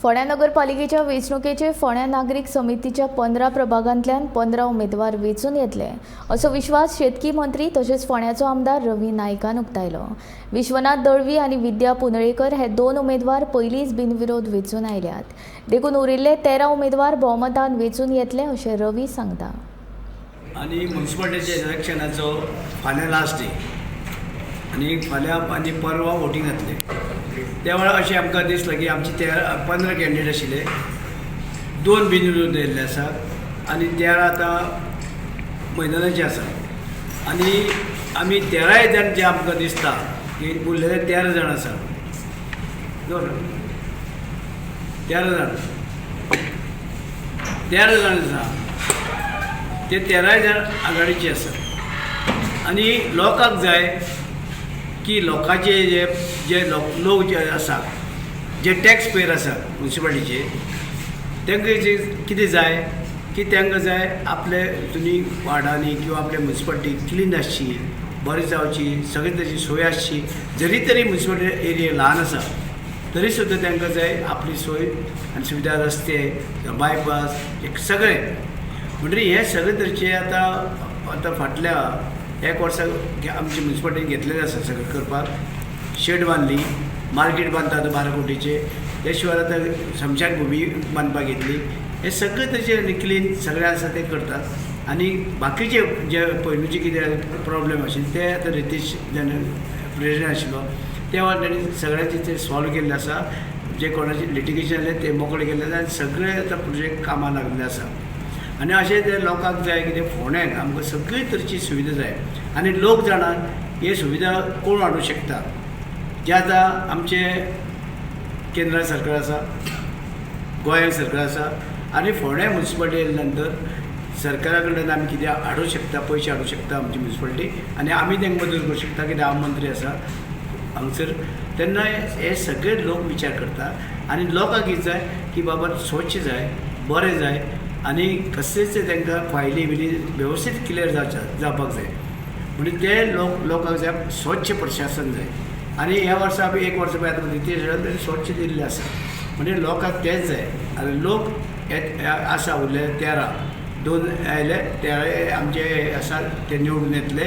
फोंड्या नगरपालिकेच्या वेंचणुकेचे फोंड्या नागरीक समितीच्या 15 प्रभागांतल्यान 15 उमेदवार वेंचून येतले असो विश्वास शेतकी मंत्री तशेंच फोंड्याचो आमदार रवी नायकान उक्तायलो। विश्वनाथ दळवी आनी विद्या पुनळेकर हे 2 उमेदवार पयलींच बिनविरोध वेंचून आयल्यात। देखून उरिल्ले 13 उमेदवार भोवमतान वेंचून येतले अशें रवी सांगता। आनी म्युनिसिपालिटीच्या इलेक्शनाचो फाल्यां लास्ट डे आनी फाल्यां आनी परवा वोटींग जातलें। त्या वेळार अशें आमकां दिसलें की आमचे 15 कॅन्डिडेट आशिल्ले, 2 बिनविरोध येयल्ले आसात आनी 13 आतां मैदानाचे आसा आनी आमी 13 जाण जे आमकां दिसता की उरलेले 13 जाण आसा। 13 जाण आसा ते 13 जाण आघाडीचे आसात आनी लोकांक जाय की लोकांचे जे लोक जे आसा जे टॅक्स पेयर आसात म्युनिसिपालिटीचे तांकां जे कितें जाय की तांकां जाय आपले जुनी वार्डांनी किंवा आपल्या म्युनिसिपालिटी क्लीन आसची, बरी जावची, सगळे तशी सोय आसची। जरी तरी म्युनिसिपालिटी एरिया ल्हान आसा तरी सुद्दां तांकां जाय आपली सोय आनी सुविधा, रस्ते, बायपास, एक सगळें म्हणजे हे सगळे तरेचे आतां फाटल्या 1 वर्साक आमची म्युनिसिपालिटीन घेतलेले आसा सगळें करपाक। शेड बांदली, मार्केट बांदता आतां 12 कोटीचे, त्या शिवाय आतां समशान भुमी बांदपाक घेतली। हे सगळे तशें क्लीन सगळें आसा ते करतात आनी बाकीचे जे पयलींचे कितें प्रॉब्लेम आशिल्ले ते आतां रितीश जेन्ना प्रेजिडेंट आशिल्लो त्या वेळार ताणी सगळ्यांचे ते सॉल्व केल्ले आसा। जे कोणाचे लिटिगेशन जालें ते मोकळे केल्ले आसा आनी सगळे आतां प्रोजेक्ट कामां लागलेले आसा। आनी अशें ते लोकांक जाय की ते फोंड्याक आमकां सगळे तरेची सुविधा जाय आनी लोक जाणात हे सुविधा कोण हाडूंक शकता। जे आतां आमचे केंद्र सरकार आसा, गोंय सरकार आसा आनी फोंड्या म्युनिसिपालिटी येयल्या नंतर सरकारा कडल्यान आमी कितें हाडूंक शकता, पयशे हाडूंक शकता आमची म्युनिसिपालिटी आनी आमी तांकां मदत करूंक शकता कित्याक हांव मंत्री आसा हांगसर। तेन्ना हे सगळे लोक विचार करता आनी लोकांक कितें जाय की बाबा स्वच्छ जाय, बरें जाय आनी कसलेच तांकां फायली बिली वेवस्थीत क्लियर जावपाक जाय। म्हणजे ते लोकांक जाय स्वच्छ प्रशासन जाय आनी ह्या वर्सा आमी 1 वर्स पळय आतां रितीश ताणी स्वच्छ दिल्लें आसा म्हणजे लोकांक तेच जाय। आनी लोक आसा उरले 13, 2 आयले, 13 आमचे आसा ते निवडून येतले।